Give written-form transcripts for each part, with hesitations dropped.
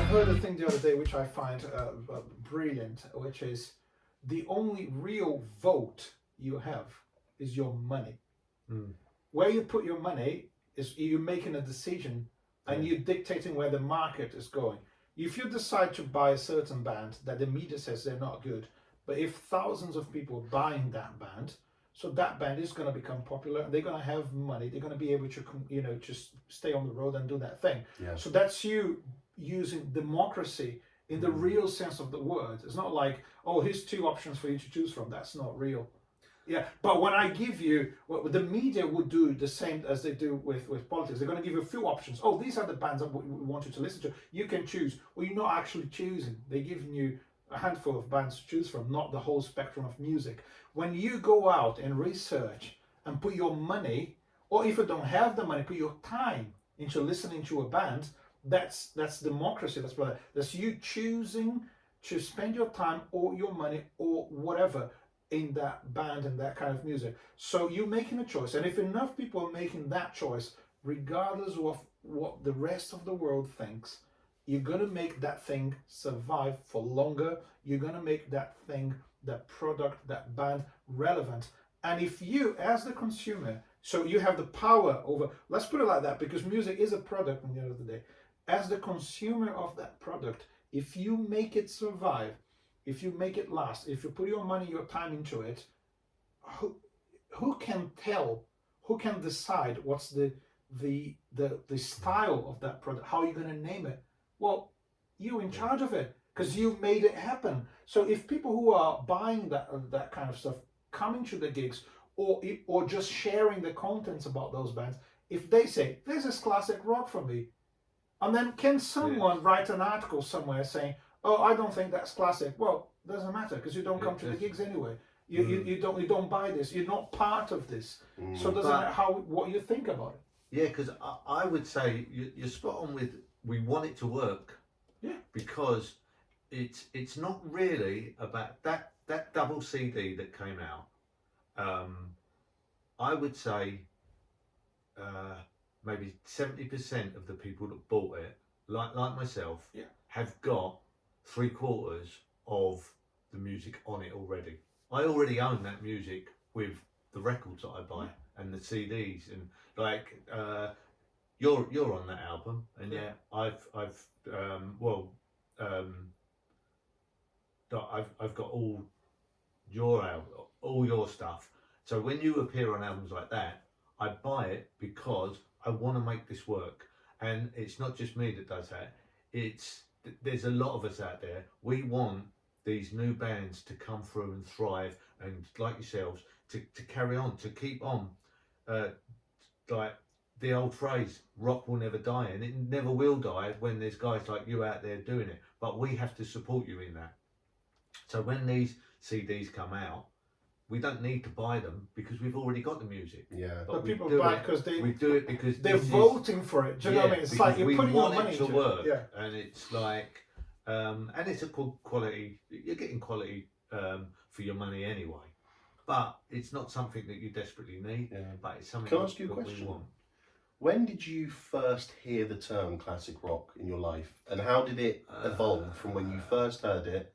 heard a thing the other day which I find brilliant, which is the only real vote you have is your money. Where you put your money is you're making a decision and you're dictating where the market is going. If you decide to buy a certain band that the media says they're not good, but if thousands of people are buying that band, so that band is going to become popular and they're going to have money, they're going to be able to, just stay on the road and do that thing. Yeah. So that's you using democracy in the real sense of the word. It's not like, oh, here's two options for you to choose from. That's not real. Yeah, but when I give you, the media would do the same as they do with politics. They're going to give you a few options. Oh, these are the bands that we want you to listen to. You can choose. Well, you're not actually choosing. They're giving you a handful of bands to choose from, not the whole spectrum of music. When you go out and research and put your money, or if you don't have the money, put your time into listening to a band, that's democracy. That's you choosing to spend your time or your money or whatever in that band and that kind of music. So you're making a choice, and if enough people are making that choice, regardless of what the rest of the world thinks, you're going to make that thing survive for longer. You're going to make that thing, that product, that band relevant. And if you, as the consumer, so you have the power over, let's put it like that, because music is a product at the end of the day. As the consumer of that product, if you make it survive, if you make it last, if you put your money, your time into it, who can tell, who can decide what's the style of that product? How are you going to name it? Well, you're in charge of it because you've made it happen. So if people who are buying that kind of stuff, coming to the gigs, or just sharing the contents about those bands, if they say, this is classic rock for me, and then can someone write an article somewhere saying, oh, I don't think that's classic. Well, doesn't matter because you don't come to the gigs anyway. You don't buy this. You're not part of this. So it doesn't matter what you think about it. Yeah, because I would say you're spot on with, we want it to work. Yeah. Because it's not really about that double CD that came out. I would say maybe 70% of the people that bought it, like myself, have got 3/4 of the music on it already. I already own that music with the records that I buy and the CDs, and like you're on that album, and I've got all your stuff. So when you appear on albums like that, I buy it because I want to make this work, and it's not just me that does that. There's a lot of us out there. We want these new bands to come through and thrive, and like yourselves, to carry on, to keep on. Like the old phrase, rock will never die, and it never will die when there's guys like you out there doing it. But we have to support you in that. So when these CDs come out, we don't need to buy them because we've already got the music. Yeah. But people buy it because we do it because they're voting for it. Do you know what I mean? It's like you're putting your money into work. it. Yeah. And it's like, and it's a good quality. You're getting quality for your money anyway. But it's not something that you desperately need. Yeah. But it's something. Can I ask you a that question? we want. When did you first hear the term classic rock in your life, and how did it evolve from when you first heard it?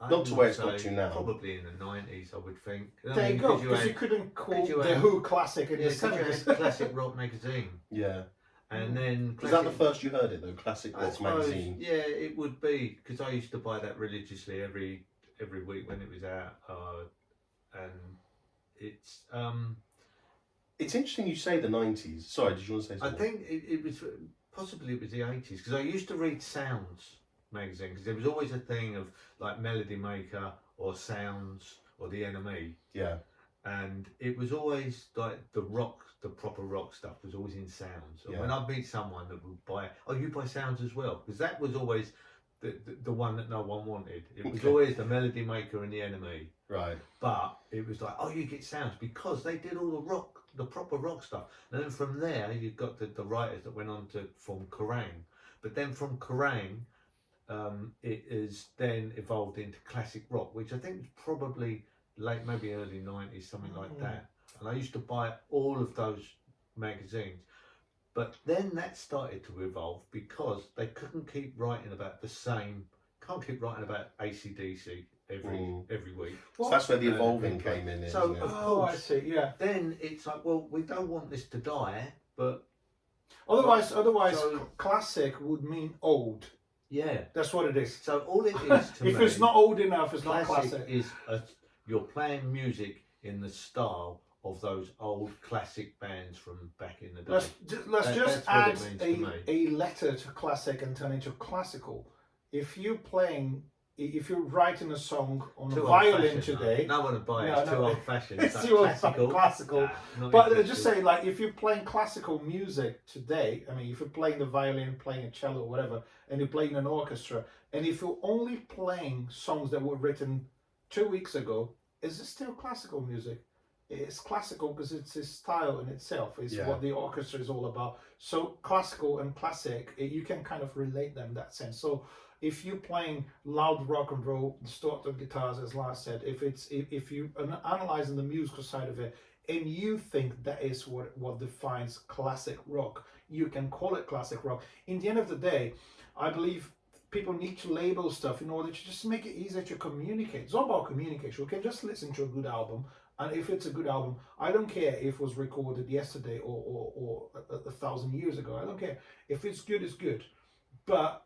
Not to where it's got to now. Probably in the 90s, I would think. There you go, because you couldn't call the Who classic in the 70s. Classic Rock magazine. Yeah. And then... Was that the first you heard it, though? Classic Rock magazine? Yeah, it would be, because I used to buy that religiously every week when it was out. And it's... It's interesting you say the 90s. Sorry, did you want to say something? I think it was... Possibly it was the 80s, because I used to read Sounds magazine, because there was always a thing of like Melody Maker or Sounds or The NME. Yeah. And it was always like the proper rock stuff was always in Sounds. And when I'd meet someone that would buy, oh, you buy Sounds as well? Because that was always the one that no one wanted. It was always the Melody Maker and The NME. Right. But it was like, oh, you get Sounds because they did all the proper rock stuff. And then from there, you've got the writers that went on to form Kerrang. But then from Kerrang, it is then evolved into classic rock, which I think was probably late, maybe early 90s, something like that. And I used to buy all of those magazines. But then that started to evolve because they couldn't keep writing about the same. Can't keep writing about AC/DC every week. So that's where the evolving and- came in. So isn't it? of Oh, I course, see. Yeah. then it's like, well, we don't want this to die, but Otherwise, So- classic would mean old. yeah. That's what it is. So all it is to If me, it's not old enough, it's not classic classic. is you're playing music in the style of those old classic bands from back in the day. Let's That- just that's what add it means to a letter to classic and turn it into classical. If you're writing a song on a Too violin old-fashioned, today, no one would buy it. No, It's no, too old-fashioned. it's It's too like classical. Nah, not but interested. just say, like, if you're playing classical music today, I mean, if you're playing the violin, playing a cello, or whatever, and you're playing an orchestra, and if you're only playing songs that were written 2 weeks ago, is it still classical music? It's classical because it's a style in itself. It's Yeah. what the orchestra is all about. So classical and classic, you can kind of relate them in that sense. So if you're playing loud rock and roll, distorted guitars, as Laz said, if you are analyzing the musical side of it, and you think that is what defines classic rock, you can call it classic rock. In the end of the day, I believe people need to label stuff in order to just make it easier to communicate. It's all about communication. We can just listen to a good album, and if it's a good album, I don't care if it was recorded yesterday or 1,000 years ago. I don't care. If it's good, it's good. But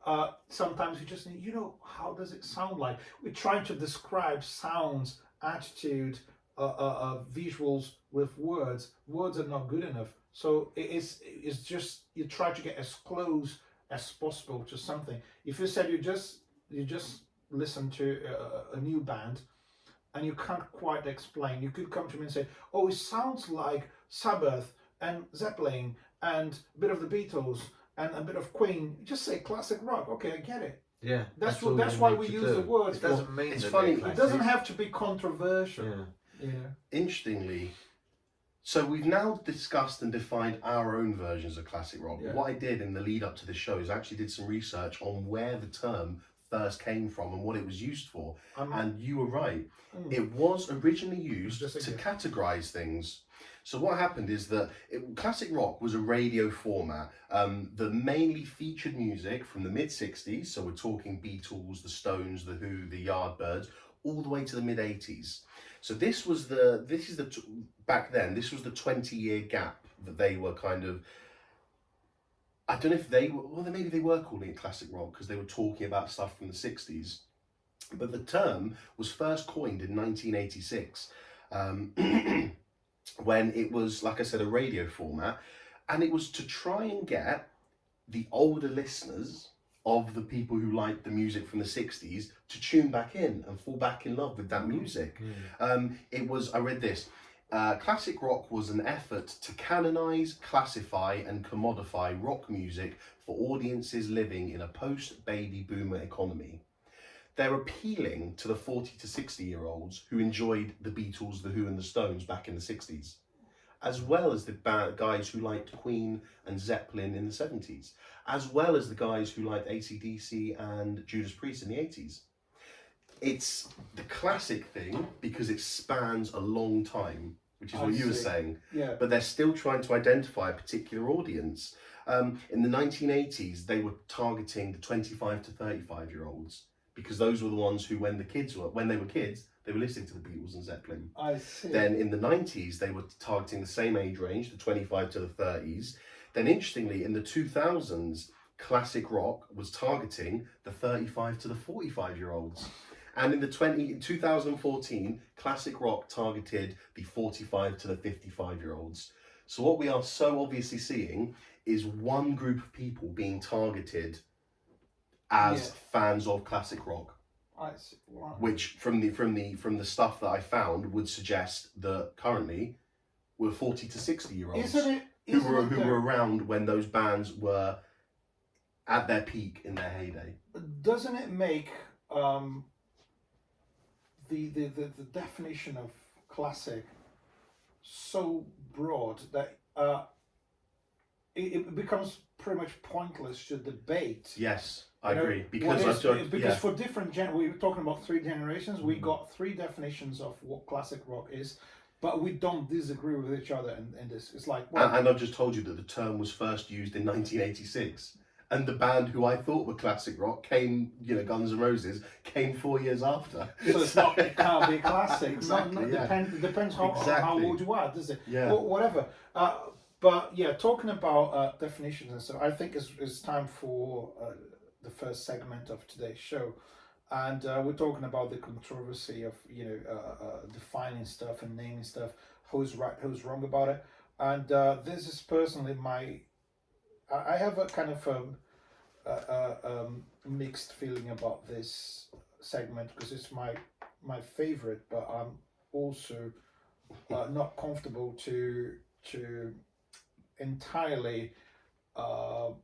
sometimes you just need, how does it sound like? We're trying to describe sounds, attitude, visuals with words. Words are not good enough. So it's just, you try to get as close as possible to something. If you said you just listen to a new band and you can't quite explain, you could come to me and say, oh, it sounds like Sabbath and Zeppelin and a bit of the Beatles and a bit of Queen. Just say classic rock. Okay, I get it. Yeah, That's all why you need we to use do. the words. It doesn't mean It's that funny, they're it It doesn't classic. have to be controversial. Yeah. Interestingly, so we've now discussed and defined our own versions of classic rock. Yeah. What I did in the lead up to the show is actually did some research on where the term first came from and what it was used for. And you were right. It was originally used Just to like categorize things. So what happened is that classic rock was a radio format that mainly featured music from the mid-60s. So we're talking Beatles, the Stones, the Who, the Yardbirds, all the way to the mid-80s. So back then, this was the 20-year gap that they were kind of, I don't know if they were, well, maybe they were calling it classic rock because they were talking about stuff from the 60s. But the term was first coined in 1986 when it was, like I said, a radio format. And it was to try and get the older listeners of the people who liked the music from the 60s to tune back in and fall back in love with that music. I read this, classic rock was an effort to canonize, classify and commodify rock music for audiences living in a post-baby boomer economy. They're appealing to the 40 to 60-year-olds who enjoyed the Beatles, the Who and the Stones back in the 60s, as well as the guys who liked Queen and Zeppelin in the 70s, as well as the guys who liked AC/DC and Judas Priest in the 80s. It's the classic thing because it spans a long time, which is what you were saying. Yeah. But they're still trying to identify a particular audience. In the 1980s, they were targeting the 25 to 35-year-olds because those were the ones who, when they were kids, they were listening to the Beatles and Zeppelin. I see. Then in the 90s, they were targeting the same age range, the 25 to the 30s. Then interestingly, in the 2000s, classic rock was targeting the 35 to the 45-year-olds. And in 2014, classic rock targeted the 45 to the 55-year-olds. So what we are so obviously seeing is one group of people being targeted as fans of classic rock. I see. Wow. Which from the stuff that I found would suggest that currently we're 40 to 60-year-olds who were around when those bands were at their peak in their heyday. Doesn't it make the definition of classic so broad that it becomes pretty much pointless to debate? Yes, I agree. Because Because for different we were talking about 3 generations. We got 3 definitions of what classic rock is, but we don't disagree with each other in this. It's like, well, And I've just told you that the term was first used in 1986. And the band who I thought were classic rock came, Guns N' Roses, came 4 years after. so it's not, it can't be classic. Exactly, yeah. It depends how Exactly. old you are, does it? Yeah. Well, whatever. But yeah, talking about definitions and stuff, I think it's time for the first segment of today's show. And we're talking about the controversy of defining stuff and naming stuff, who's right, who's wrong about it. And this is personally I have a kind of mixed feeling about this segment because it's my favorite, but I'm also not comfortable to entirely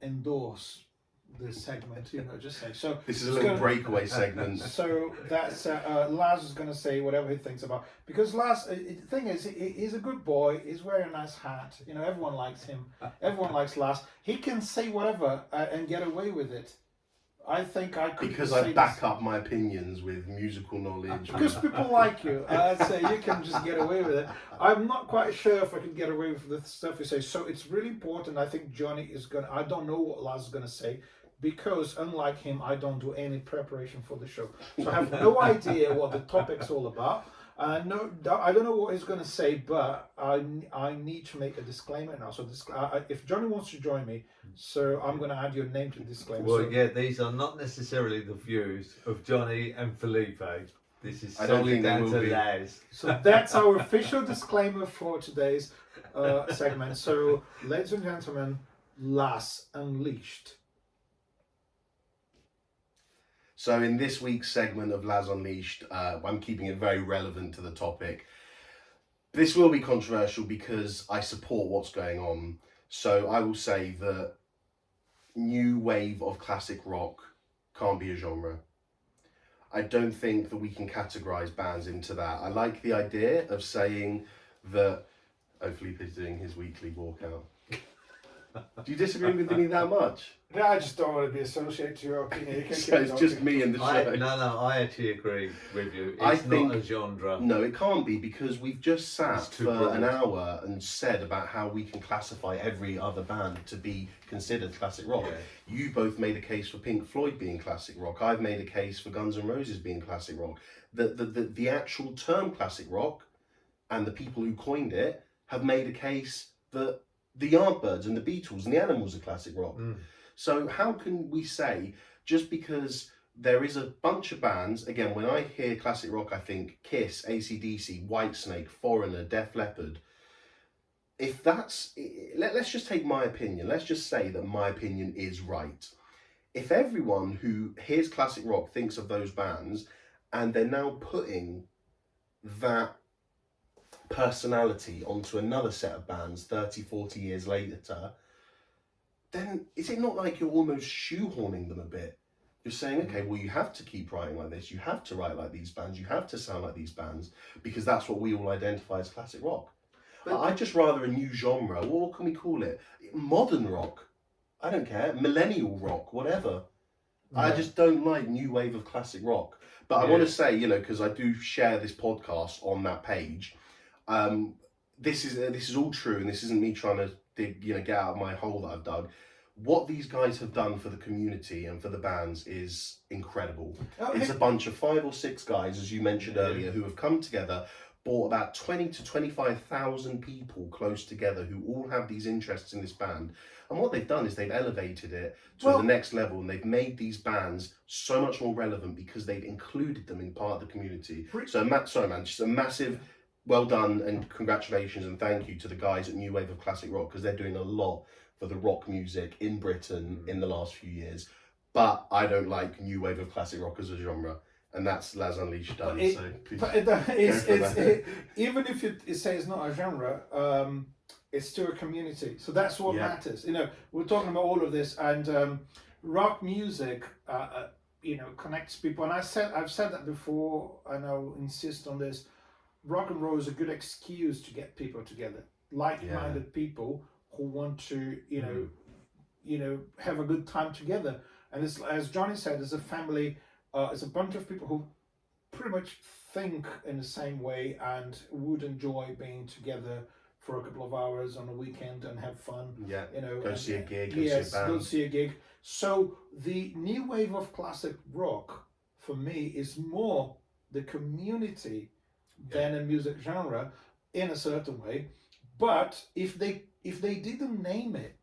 endorse this segment, just say so. This is a little breakaway segment. So that's Laz is going to say whatever he thinks about, because Laz, the thing is, he's a good boy. He's wearing a nice hat. Everyone likes him. Everyone likes Laz. He can say whatever and get away with it. I think I could, because I back up my opinions with musical knowledge. Because people like you, so you can just get away with it. I'm not quite sure if I can get away with the stuff you say. So it's really important. I think Johnny is gonna. I don't know what Laz is gonna say, because unlike him, I don't do any preparation for the show. So I have no idea what the topic's all about. No, I don't know what he's going to say, but I need to make a disclaimer now. So if Johnny wants to join me, so I'm going to add your name to the disclaimer. Well, so, yeah, these are not necessarily the views of Johnny and Felipe. This is I don't solely think they down will to be. Laz. So that's our official disclaimer for today's segment. So, ladies and gentlemen, Laz Unleashed. So in this week's segment of Laz Unleashed, I'm keeping it very relevant to the topic. This will be controversial because I support what's going on. So I will say that new wave of classic rock can't be a genre. I don't think that we can categorize bands into that. I like the idea of saying that... Oh, Felipe is doing his weekly walkout. Do you disagree with me that much? Yeah, I just don't want to be associated to your opinion. So it's just me and the show. I actually agree with you. I It's think- not a genre. No, it can't be, because we've just It's sat too for broad. an hour and said about how we can classify every other band to be considered classic rock. Yeah. You both made a case for Pink Floyd being classic rock. I've made a case for Guns N' Roses being classic rock. The actual term classic rock and the people who coined it have made a case that the Yardbirds and the Beatles and the Animals are classic rock. So how can we say, just because there is a bunch of bands, again, when I hear classic rock, I think Kiss, AC/DC, Whitesnake, Foreigner, Def Leppard. If that's, let's just take my opinion. Let's just say that my opinion is right. If everyone who hears classic rock thinks of those bands, and they're now putting that personality onto another set of bands 30, 40 years later, then is it not like you're almost shoehorning them a bit? You're saying, okay, well, you have to keep writing like this, you have to write like these bands, you have to sound like these bands, because that's what we all identify as classic rock. But I'd just rather a new genre. Well, what can we call it? Modern rock. I don't care. Millennial rock, whatever. I just don't like new wave of classic rock. But I want to say, because I do share this podcast on that page, this is all true, and this isn't me trying to dig, get out of my hole that I've dug. What these guys have done for the community and for the bands is incredible. It's a bunch of 5 or 6 guys, as you mentioned earlier, who have come together, brought about 20 to 25,000 people close together who all have these interests in this band. And what they've done is they've elevated it to the next level, and they've made these bands so much more relevant because they've included them in part of the community. So, just a massive well done and congratulations and thank you to the guys at New Wave of Classic Rock, because they're doing a lot for the rock music in Britain in the last few years. But I don't like New Wave of Classic Rock as a genre. And that's Laz Unleashed done. Even if you say it's not a genre, it's still a community. So that's what matters. We're talking about all of this, and rock music, connects people. And I've said that before, and I'll insist on this. Rock and roll is a good excuse to get people together, like-minded people who want to, have a good time together. And it's, as Johnny said, it's a family. It's a bunch of people who pretty much think in the same way and would enjoy being together for a couple of hours on a weekend and have fun. Yeah. You know, Go see a gig. yes, Go see a go band. see a gig. So the new wave of classic rock for me is more the community than a music genre in a certain way. But if they didn't name it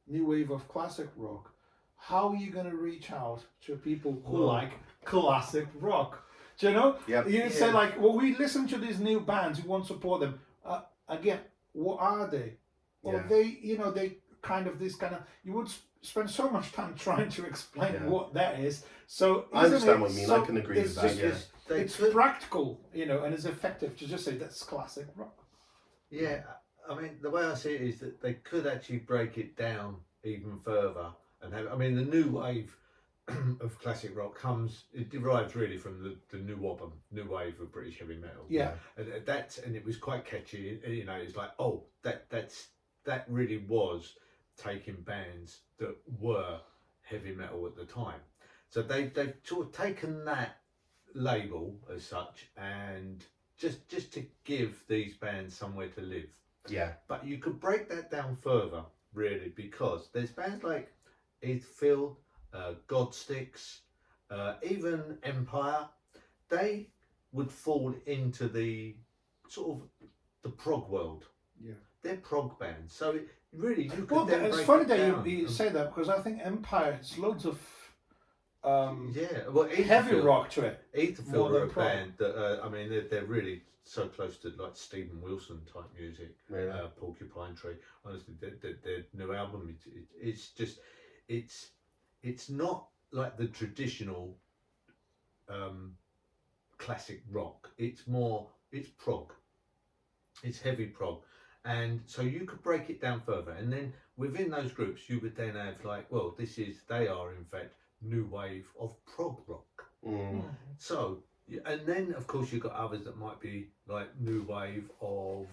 new wave of classic rock, how are you going to reach out to people who like classic rock? Do you know? Yep. You say like, well, we listen to these new bands, we want to support them. Again, what are they? Well, Yeah. they, you know, they kind of this kind of. You would spend so much time trying to explain what that is. So I understand it what you mean. so I can agree it's with that. just- Yeah. It's practical, you know, and it's effective to just say that's classic rock. Yeah, I mean, the way I see it is that they could actually break it down even further and have. I mean, the new wave of classic rock it derives really from the new wave of British heavy metal. Yeah. And it was quite catchy. You know, it's like, oh, that really was taking bands that were heavy metal at the time. So they've sort of taken that label as such and just to give these bands somewhere to live. Yeah. But you could break that down further, really, because there's bands like Etherfield, Godsticks, even Empire. They would fall into the sort of the prog world. Yeah. They're prog bands, so really you could Well, then it's break funny it that down you and- say that because I think Empire has loads of yeah, well, heavy Etherfield- rock to it. More Etherfield than are a prog. band that I mean they're really so close to like Stephen Wilson type music, Really? Porcupine Tree. Honestly, their new album it's just it's not like the traditional classic rock. It's prog. It's heavy prog, and so you could break it down further, and then within those groups you would then have like, well, they are in fact new wave of prog rock. Mm. So, and then of course you've got others that might be like new wave of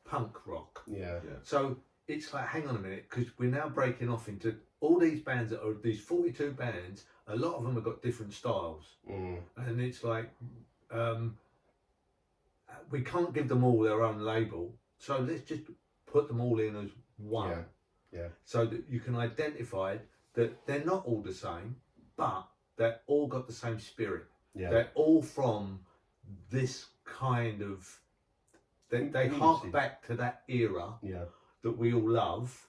punk rock. Yeah. So it's like, hang on a minute, because we're now breaking off into all these bands that are these 42 bands. A lot of them have got different styles, and it's like we can't give them all their own label. So let's just put them all in as one. Yeah. So that you can identify that they're not all the same, but they're all got the same spirit. Yeah. They're all from this kind of. They hark back to that era Yeah. that we all love,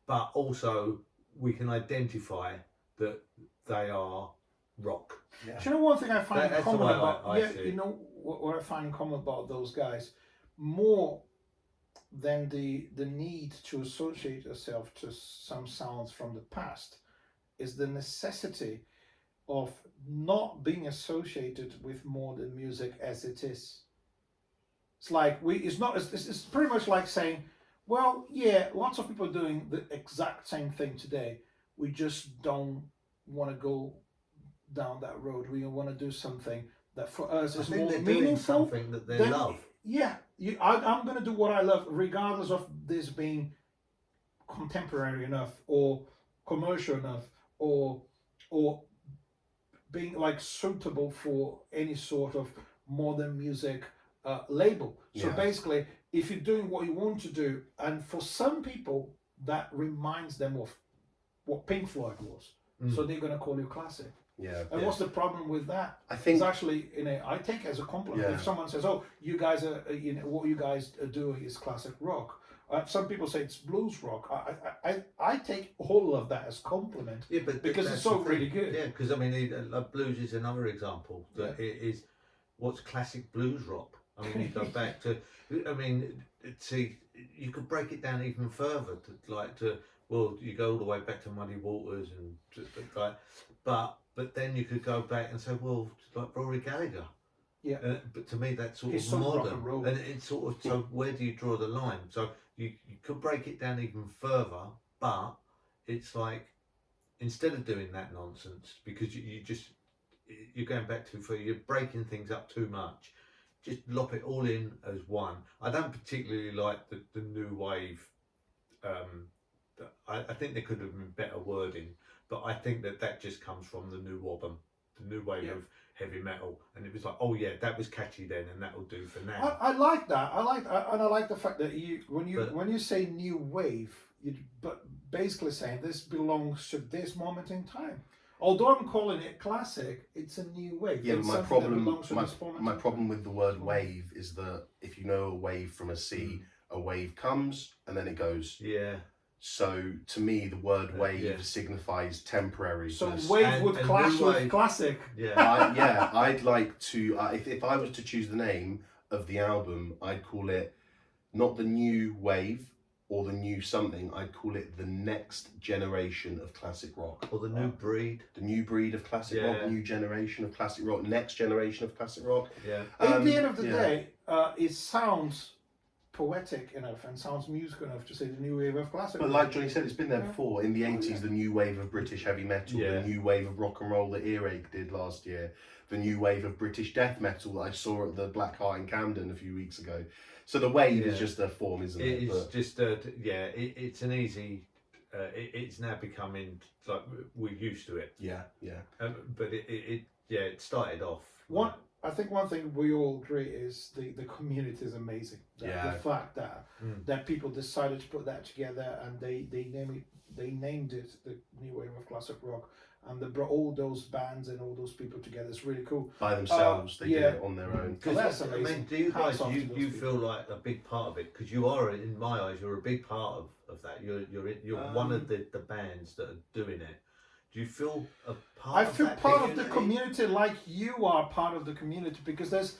but also we can identify that they are rock. Yeah. Do you know one thing I find in That's the common way about I see you it. know what I find in common about those guys more than the need to associate yourself to some sounds from the past is the necessity of not being associated with modern music as it is. It's like it's pretty much like saying, well, yeah, lots of people are doing the exact same thing today. We just don't want to go down that road. We want to do something that for us I is think more they're doing meaningful. something that they Then- love. Yeah, I'm going to do what I love, regardless of this being contemporary enough or commercial enough or being like suitable for any sort of modern music label. So Yeah. basically, if you're doing what you want to do, and for some people that reminds them of what Pink Floyd was, so they're going to call you classic. Yeah. And what's the problem with that? I think It's actually, I take it as a compliment. Yeah. If someone says, "Oh, you guys are, what you guys are doing is classic rock." Some people say it's blues rock. I take all of that as compliment. Yeah, but Because that's it's so the thing. really good. Yeah, because I mean, like blues is another example that it is what's classic blues rock. I mean, you go back to, I mean, see, you could break it down even further well, you go all the way back to Muddy Waters and like, but then you could go back and say, well, like Rory Gallagher. Yeah. But to me, that's sort He's of so rock modern, and roll. and it's sort of, so where do you draw the line? So you could break it down even further, but it's like, instead of doing that nonsense, because you're going back too far, you're breaking things up too much, just lop it all in as one. I don't particularly like the new wave. I think there could have been better wording, but I think that just comes from the new wave of heavy metal, and it was like, oh yeah, that was catchy then, and that'll do for now. I like that. I like the fact that when you say new wave, but basically saying this belongs to this moment in time. Although I'm calling it classic, it's a new wave. Yeah, it's but my my problem with the word wave is that if you know a wave from a sea, a wave comes and then it goes. Yeah. So to me, the word wave signifies temporary. So wave would clash with classic. Yeah. I'd like to. If I was to choose the name of the album, I'd call it not the new wave or the new something. I'd call it the next generation of classic rock. Or the new breed. The new breed of classic rock, new generation of classic rock, next generation of classic rock. Yeah. At the end of the day, it sounds poetic enough and sounds musical enough to say the new wave of classic. But like Johnny said, it's been there before. In the 80s, the new wave of British heavy metal, the new wave of rock and roll that Earache did last year, the new wave of British death metal that I saw at the Black Heart in Camden a few weeks ago. So the wave is just a form, isn't it? It's just it's an easy. It's now becoming like we're used to it. Yeah. But it started off. I think one thing we all agree is the community is amazing. The fact that people decided to put that together and they named it the new wave of classic rock, and they brought all those bands and all those people together. It's really cool. By themselves, they did it on their own. That's amazing. I mean, do you guys you feel like a big part of it? Because you are, in my eyes, you're a big part of that. You're one of the bands that are doing it. Do you feel a part? I feel part of the community, like you are part of the community, because there's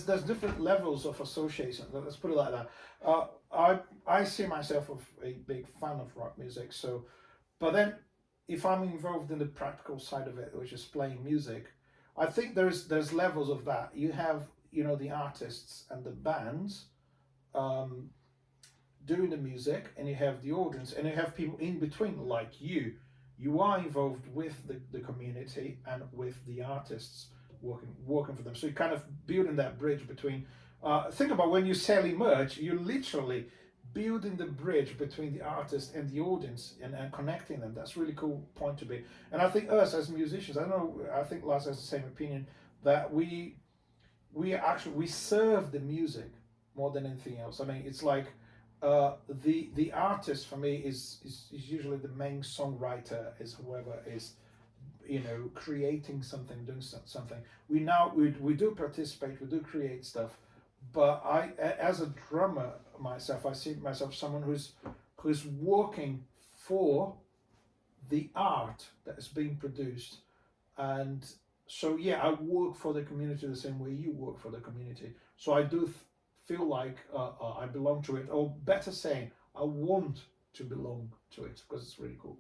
different levels of association. Let's put it like that. I see myself as a big fan of rock music. So, but then if I'm involved in the practical side of it, which is playing music, I think there's levels of that. You have the artists and the bands doing the music, and you have the audience, and you have people in between like you. You are involved with the community and with the artists working for them. So you're kind of building that bridge between. Think about when you sell merch, you're literally building the bridge between the artist and the audience and connecting them. That's a really cool point to be. And I think us as musicians, I think Laz has the same opinion, that we serve the music more than anything else. I mean, it's like the artist for me is usually the main songwriter, is whoever is creating something, doing something. We do participate, we do create stuff, but I, as a drummer myself, I see myself someone who's working for the art that is being produced. And so I work for the community the same way you work for the community. So I do feel like I belong to it, or better saying, I want to belong to it, because it's really cool.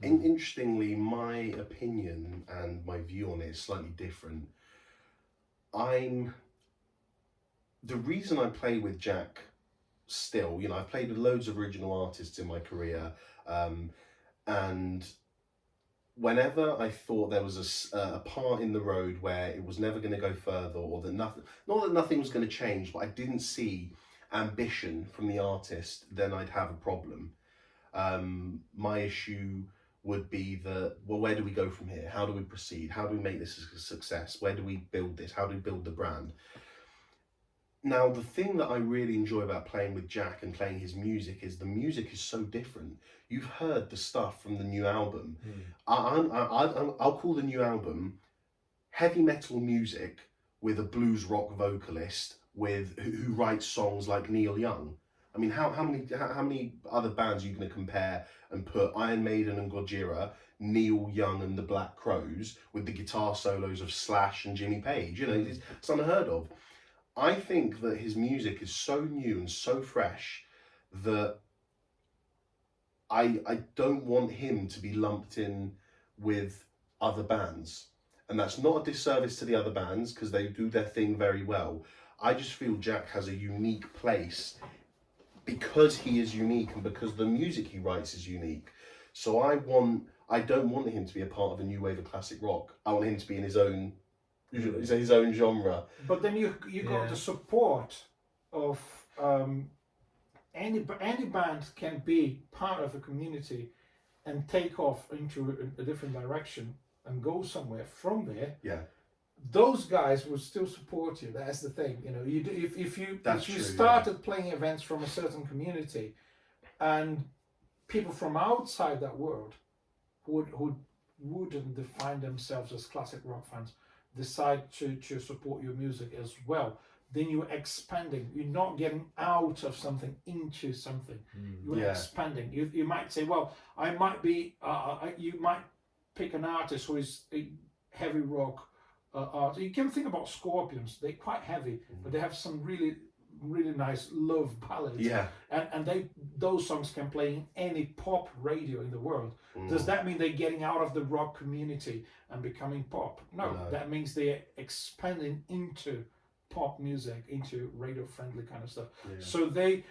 Interestingly, my opinion and my view on it is slightly different. The reason I play with Jack still, I've played with loads of original artists in my career, and whenever I thought there was a part in the road where it was never going to go further, or that not that nothing was going to change, but I didn't see ambition from the artist, then I'd have a problem. My issue would be where do we go from here? How do we proceed? How do we make this a success? Where do we build this? How do we build the brand? Now, the thing that I really enjoy about playing with Jack and playing his music is the music is so different. You've heard the stuff from the new album. I'll call the new album heavy metal music with a blues rock vocalist who writes songs like Neil Young. I mean, how many other bands are you going to compare and put Iron Maiden and Gojira, Neil Young and the Black Crowes with the guitar solos of Slash and Jimmy Page? It's unheard of. I think that his music is so new and so fresh that I don't want him to be lumped in with other bands. And that's not a disservice to the other bands, because they do their thing very well. I just feel Jack has a unique place because he is unique and because the music he writes is unique. So I don't want him to be a part of a new wave of classic rock. I want him to be in his own genre. But then you got the support of any band can be part of a community and take off into a different direction and go somewhere from there. Yeah. those guys would still support you. That's the thing, you know. If you That's if you true, started playing events from a certain community, and people from outside that world who wouldn't define themselves as classic rock fans decide to support your music as well, then you're expanding. You're not getting out of something into something. You're expanding. You might say, well, I might be. You might pick an artist who is a heavy rock art. You can think about Scorpions. They're quite heavy, but they have some really nice love ballads. Yeah. And those songs can play in any pop radio in the world. Does that mean they're getting out of the rock community and becoming pop? No. That means they're expanding into pop music, into radio friendly kind of stuff. So they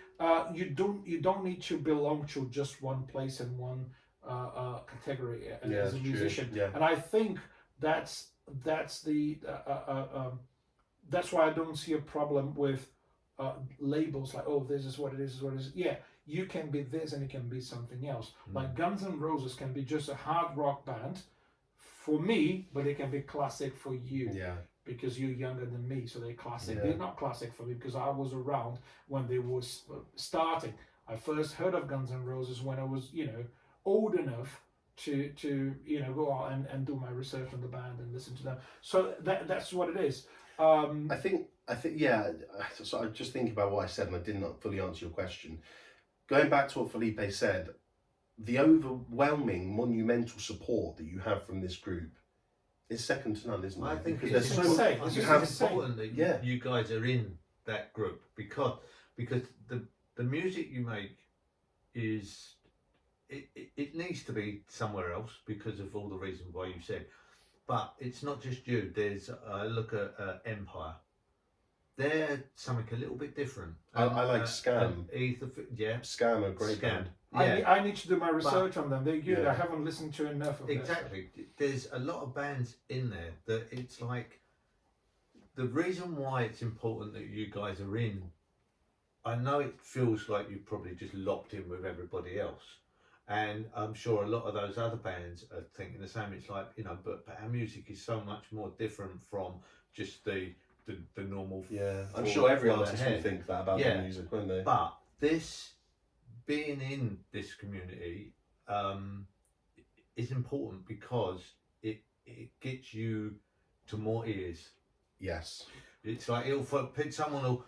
you don't need to belong to just one place and one category as a musician. And I think that's the that's why I don't see a problem with labels like, oh, this is what it is, Yeah, you can be this and you can be something else. Like Guns N' Roses can be just a hard rock band for me, but it can be classic for you. Yeah. Because you're younger than me, so they're classic. They're not classic for me because I was around when they was starting. I first heard of Guns N' Roses when I was, old enough to go out and do my research on the band and listen to them. So that's what it is. I think so I'm just thinking about what I said and I did not fully answer your question. Going back to what Felipe said, the overwhelming monumental support that you have from this group is second to none, isn't it? I think because it's important that you guys are in that group because the music you make is it needs to be somewhere else because of all the reasons why you said. But it's not just you. There's look at Empire. They're something a little bit different. I like Scam. Etherfield, Scam, a great band. I need to do my research on them. They're good. I haven't listened to enough of them. Exactly. There's a lot of bands in there that it's like the reason why it's important that you guys are in. I know it feels like you've probably just locked in with everybody else. And I'm sure a lot of those other bands are thinking the same. It's like, but our music is so much more different from just the normal. Yeah, I'm sure every artist will think that about their music, won't they? But this, being in this community, is important because it gets you to more ears. Yes. It's like someone will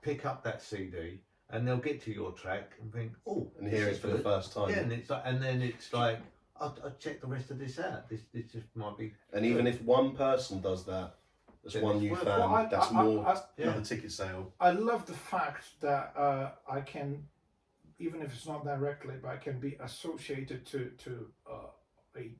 pick up that CD. And they'll get to your track and think, oh, and hear it for the first time. Yeah, and then it's like, I'll check the rest of this out. This just might be. And even if one person does that, that's one new fan. That's more another ticket sale. I love the fact that I can, even if it's not directly, but I can be associated to a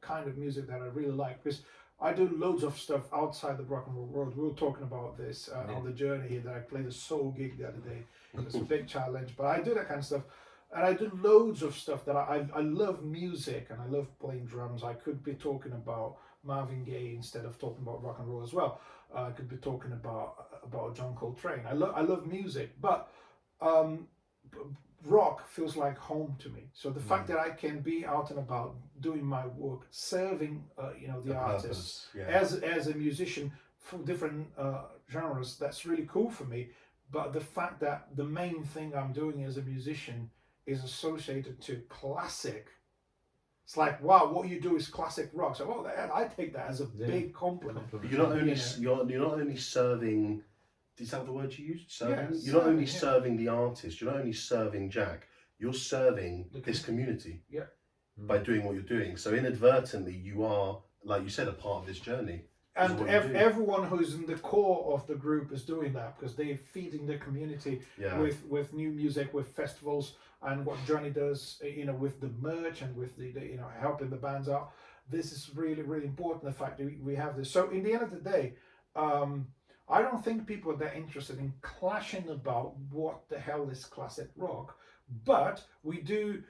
kind of music that I really like, because I do loads of stuff outside the rock and roll world. We were talking about this on the journey here, that I played a soul gig the other day. It's a big challenge, but I do that kind of stuff. And I do loads of stuff that I love music and I love playing drums. I could be talking about Marvin Gaye instead of talking about rock and roll as well. I could be talking about John Coltrane. I love music, but rock feels like home to me. So the fact that I can be out and about doing my work, serving the artists as a musician from different genres, that's really cool for me. But the fact that the main thing I'm doing as a musician is associated to classic, it's like, wow, what you do is classic rock. So, well, I take that as a big compliment. You're not only you're not only serving. Is that the word you used? Serving. Yeah, you're not only serving the artist. You're not only serving Jack. You're serving this community. Yeah. By doing what you're doing. So inadvertently, you are, like you said, a part of this journey. And everyone who's in the core of the group is doing that because they're feeding the community with new music, with festivals, and what Johnny does, with the merch and with the helping the bands out. This is really, really important. The fact that we have this. So in the end of the day, I don't think people are that interested in clashing about what the hell is classic rock, but we do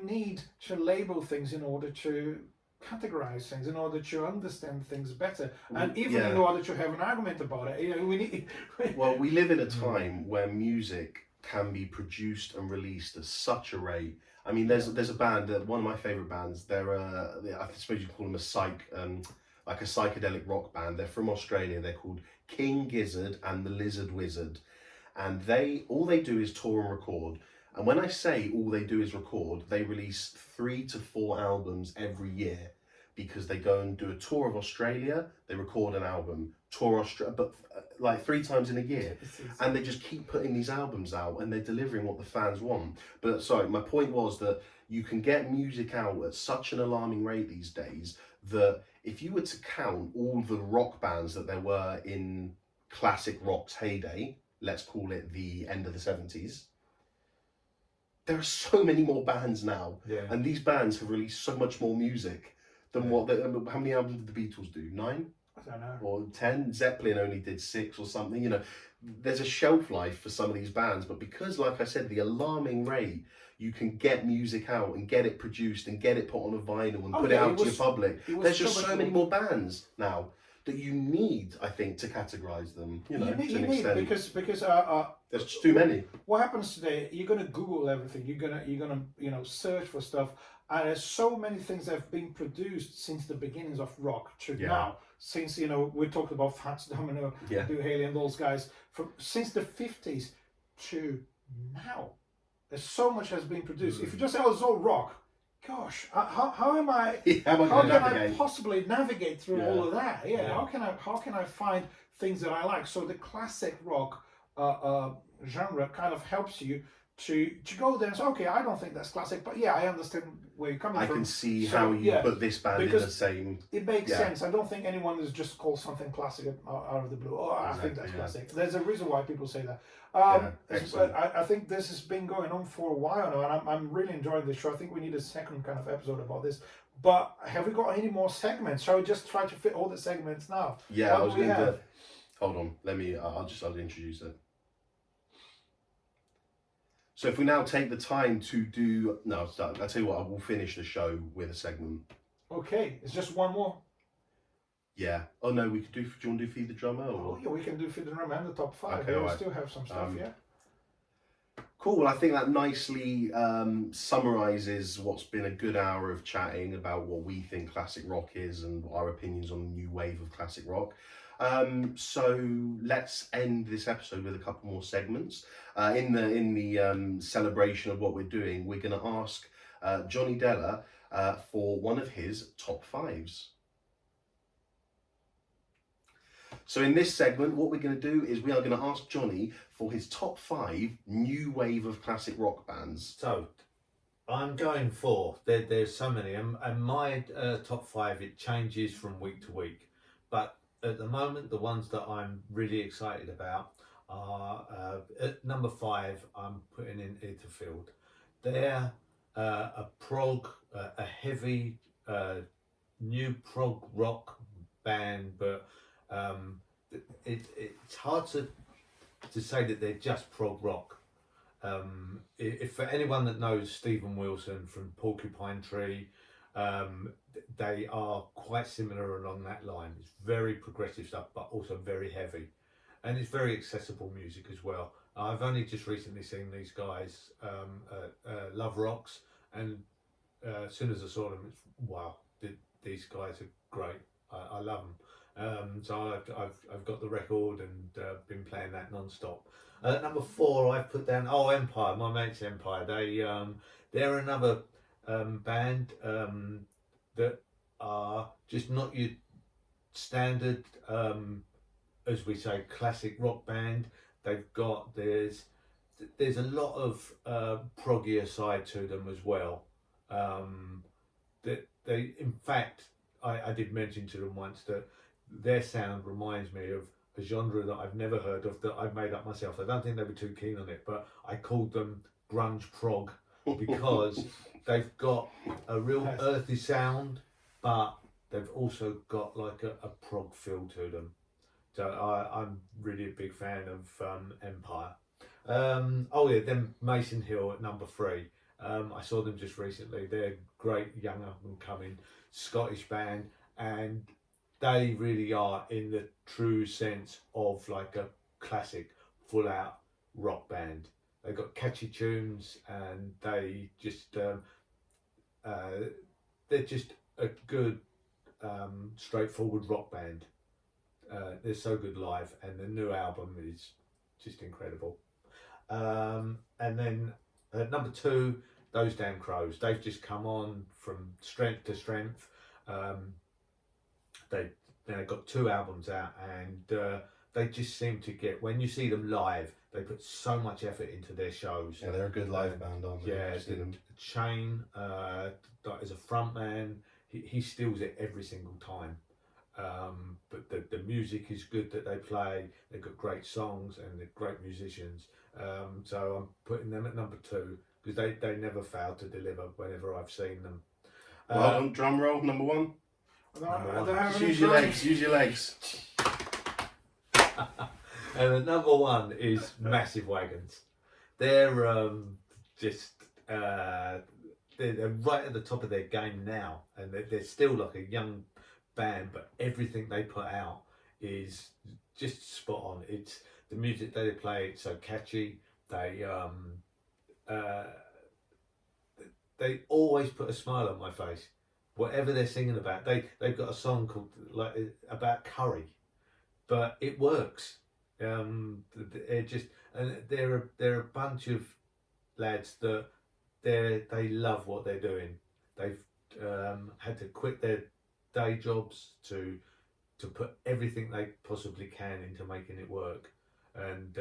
need to label things in order to categorize things, in order to understand things better, and even in order to have an argument about it. We need. Well, we live in a time where music can be produced and released at such a rate. I mean, there's a band, one of my favorite bands. They're I suppose you call them a psych like a psychedelic rock band. They're from Australia. They're called King Gizzard and the Lizard Wizard, and all they do is tour and record. And when I say all they do is record, they release 3 to 4 albums every year, because they go and do a tour of Australia, they record an album, tour Australia, but like 3 times in a year. And they just keep putting these albums out, and they're delivering what the fans want. But sorry, my point was that you can get music out at such an alarming rate these days that if you were to count all the rock bands that there were in classic rock's heyday, let's call it the end of the 70s, there are so many more bands now. Yeah. And these bands have released so much more music than how many albums did the Beatles do? 9? I don't know. Or 10? Zeppelin only did 6 or something. You know, there's a shelf life for some of these bands, but because, like I said, the alarming rate, you can get music out and get it produced and get it put on a vinyl and put it out to your public. There's just so many more bands now that you need, I think, to categorize them. You know, you need because there's just too many. What happens today? You're gonna Google everything. You're gonna search for stuff, and there's so many things that have been produced since the beginnings of rock to now. Since we talked about Fats Domino, Bill Haley, and those guys since the 50s to now. There's so much has been produced. If you just say, "Oh, it's all rock," gosh, how am I? How can I possibly navigate through all of that? How can I find things that I like? So the classic rock genre kind of helps you to go there and say, okay, I don't think that's classic, but I understand where you're coming from. I can see how you put this band in the same. It makes sense. I don't think anyone is just called something classic out of the blue. Oh, I think that's classic. There's a reason why people say that. I think this has been going on for a while now, and I'm really enjoying this show. I think we need a second kind of episode about this. But have we got any more segments? Shall we just try to fit all the segments now? Yeah, I was going to. Hold on. Let me. I'll introduce it. So if we now take the time to do... No, I'll tell you what, I will finish the show with a segment. Okay, it's just one more. Yeah. Oh no, we could do... Do you want to do Feed the Drummer? Or? Oh yeah, we can do Feed the Drummer and the top 5. Okay, we still have some stuff, Cool, well, I think that nicely summarises what's been a good hour of chatting about what we think classic rock is and our opinions on the new wave of classic rock. So let's end this episode with a couple more segments. In the celebration of what we're doing, we're going to ask Johnny Della for one of his top 5s. So in this segment, what we're going to do is we are going to ask Johnny for his top 5 new wave of classic rock bands. So I'm going for, there's so many, and my top 5, it changes from week to week, but at the moment, the ones that I'm really excited about are at number 5, I'm putting in Etherfield. They're a heavy new prog rock band, but it's hard to say that they're just prog rock. If for anyone that knows Stephen Wilson from Porcupine Tree, they are quite similar along that line. It's very progressive stuff, but also very heavy, and it's very accessible music as well. I've only just recently seen these guys at Love Rocks, and as soon as I saw them, it's wow, these guys are great. I love them. So I've got the record and been playing that non-stop. Number 4, I've put down Empire. My mates Empire. They're another band that are just not your standard, as we say, classic rock band. There's a lot of proggier side to them as well. In fact, I did mention to them once that their sound reminds me of a genre that I've never heard of, that I've made up myself. I don't think they were too keen on it, but I called them grunge prog because they've got a real earthy sound, but they've also got like a prog feel to them. So I'm really a big fan of Empire. Then Mason Hill at number 3. I saw them just recently. They're great young up and coming Scottish band, and they really are in the true sense of like a classic full out rock band. They've got catchy tunes, and they just they're just a good straightforward rock band. They're so good live, and the new album is just incredible. And then at number 2, Those Damn Crows. They've just come on from strength to strength. They've got 2 albums out, and they just seem to get, when you see them live, they put so much effort into their shows. Yeah, they're a good live band, aren't they? Yeah, Shane, as a frontman, he steals it every single time. But the music is good that they play. They've got great songs and they're great musicians. So I'm putting them at number 2 because they never fail to deliver whenever I've seen them. Well done, drum roll, number 1. Just use your legs, use your legs. And the number 1 is Massive Wagons. They're they're right at the top of their game now, and they're still like a young band, but everything they put out is just spot on. It's the music that they play, it's so catchy. They always put a smile on my face, whatever they're singing about. They've got a song called about curry, but it works. They're a bunch of lads that they love what they're doing. They've had to quit their day jobs to put everything they possibly can into making it work, and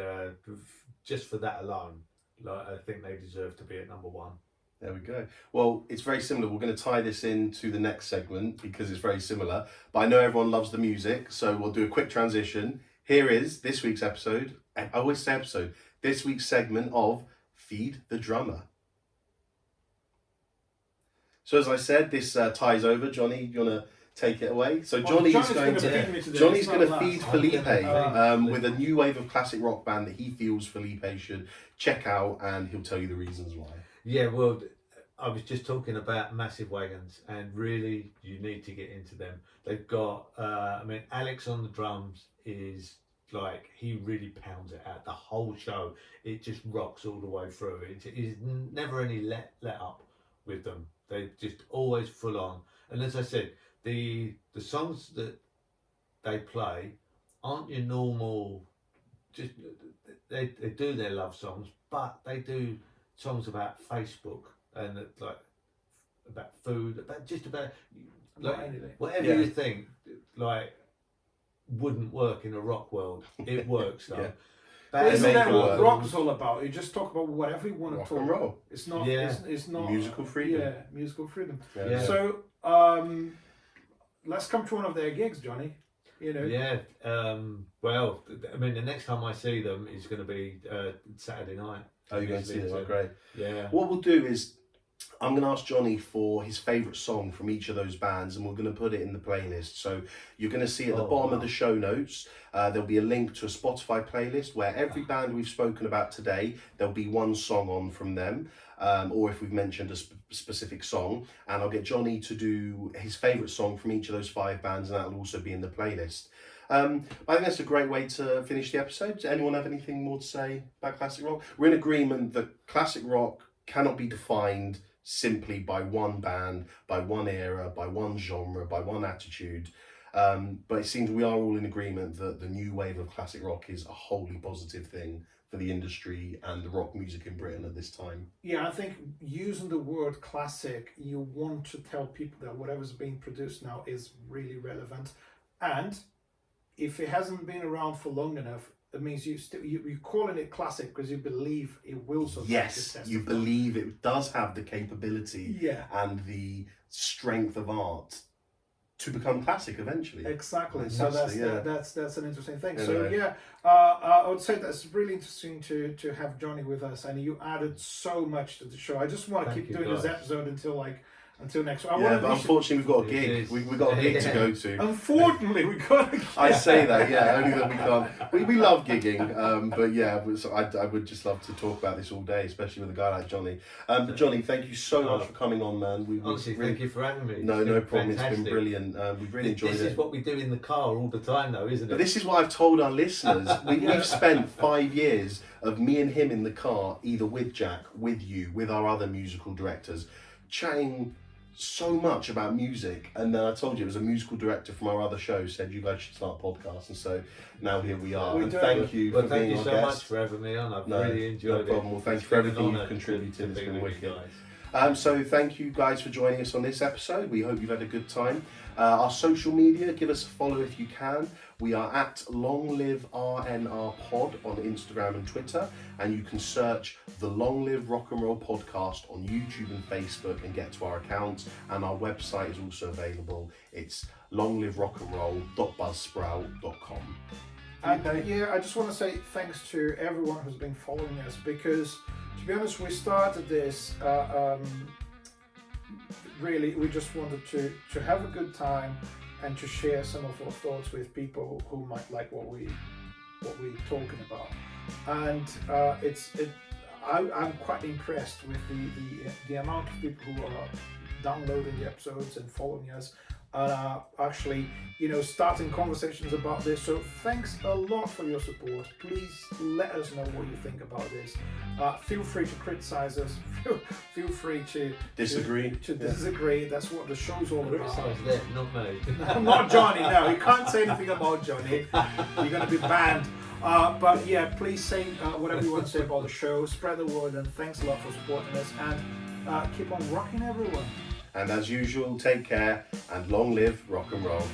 just for that alone, I think they deserve to be at number 1. There we go. Well, it's very similar. We're going to tie this into the next segment because it's very similar, but I know everyone loves the music, so we'll do a quick transition. Here is this week's episode, and I always say episode, this week's segment of Feed the Drummer. So as I said, this ties over. Johnny, you want to take it away? So Johnny's going to feed Felipe with a new wave of classic rock band that he feels Felipe should check out, and he'll tell you the reasons why. Yeah, well, I was just talking about Massive Wagons, and really you need to get into them. They've got, Alex on the drums is like, he really pounds it out. The whole show, it just rocks all the way through. It is never any let up with them. They're just always full on. And as I said, the songs that they play aren't your normal, just they do their love songs, but they do songs about Facebook and like about food, about whatever you think like wouldn't work in a rock world, it works though. Isn't that what rock's all about? You just talk about whatever you want to talk about. It's not. Yeah. It's not musical freedom. Yeah, musical freedom. Yeah. So let's come to one of their gigs, Johnny. You know. Yeah. Well, the next time I see them is going to be Saturday night. Oh, you're going to see them? Oh, great. Yeah. What we'll do is, I'm going to ask Johnny for his favourite song from each of those bands, and we're going to put it in the playlist. So you're going to see at the bottom of the show notes, there'll be a link to a Spotify playlist where every band we've spoken about today, there'll be one song on from them, or if we've mentioned a specific song, and I'll get Johnny to do his favourite song from each of those 5 bands, and that'll also be in the playlist. I think that's a great way to finish the episode. Does anyone have anything more to say about classic rock? We're in agreement that classic rock cannot be defined simply by one band, by one era, by one genre, by one attitude. But it seems we are all in agreement that the new wave of classic rock is a wholly positive thing for the industry and the rock music in Britain at this time. Yeah, I think using the word classic, you want to tell people that whatever's being produced now is really relevant. And if it hasn't been around for long enough, it means you're calling it classic because you believe it will survive. Yes, you believe it does have the capability and the strength of art to become classic eventually. Exactly. Fantastic, So that's an interesting thing. Anyway. So I would say that's really interesting to have Johnny with us, and you added so much to the show. I just want to keep doing this episode until next week. But unfortunately we've got a gig. We've got a gig to go to. Unfortunately, we got a gig. I say that, only that we can't. We love gigging, but so I would just love to talk about this all day, especially with a guy like Johnny. But Johnny, thank you so much for coming on, man. Honestly, thank you for having me. No problem. Fantastic. It's been brilliant. We've really enjoyed it. This is what we do in the car all the time, though, isn't it? But this is what I've told our listeners. We've spent 5 years of me and him in the car, either with Jack, with you, with our other musical directors, chatting so much about music, and then I told you it was a musical director from our other show said you guys should start a podcast, and so now here we are. We and do. thank you for thank being you our so guest. much for having me on. I've really enjoyed it. No problem. Well, thank you for everything you've contributed. It's been wicked. So thank you guys for joining us on this episode. We hope you've had a good time. Our social media, give us a follow if you can. We are at longliverocknrollpod on Instagram and Twitter, and you can search the Long Live Rock and Roll Podcast on YouTube and Facebook and get to our account. And our website is also available. It's longliverocknroll.buzzsprout.com. And yeah, I just want to say thanks to everyone who's been following us, because to be honest, we started this really, we just wanted to have a good time and to share some of our thoughts with people who might like what we're talking about. And I'm quite impressed with the amount of people who are downloading the episodes and following us, actually, starting conversations about this. So thanks a lot for your support. Please let us know what you think about this. Feel free to criticize us. Feel free to disagree. Disagree. That's what the show's all about. Criticize them, not me. Not Johnny. No, you can't say anything about Johnny. You're going to be banned. But yeah, please say whatever you want to say about the show. Spread the word, and thanks a lot for supporting us. And keep on rocking, everyone. And as usual, take care and long live rock and roll.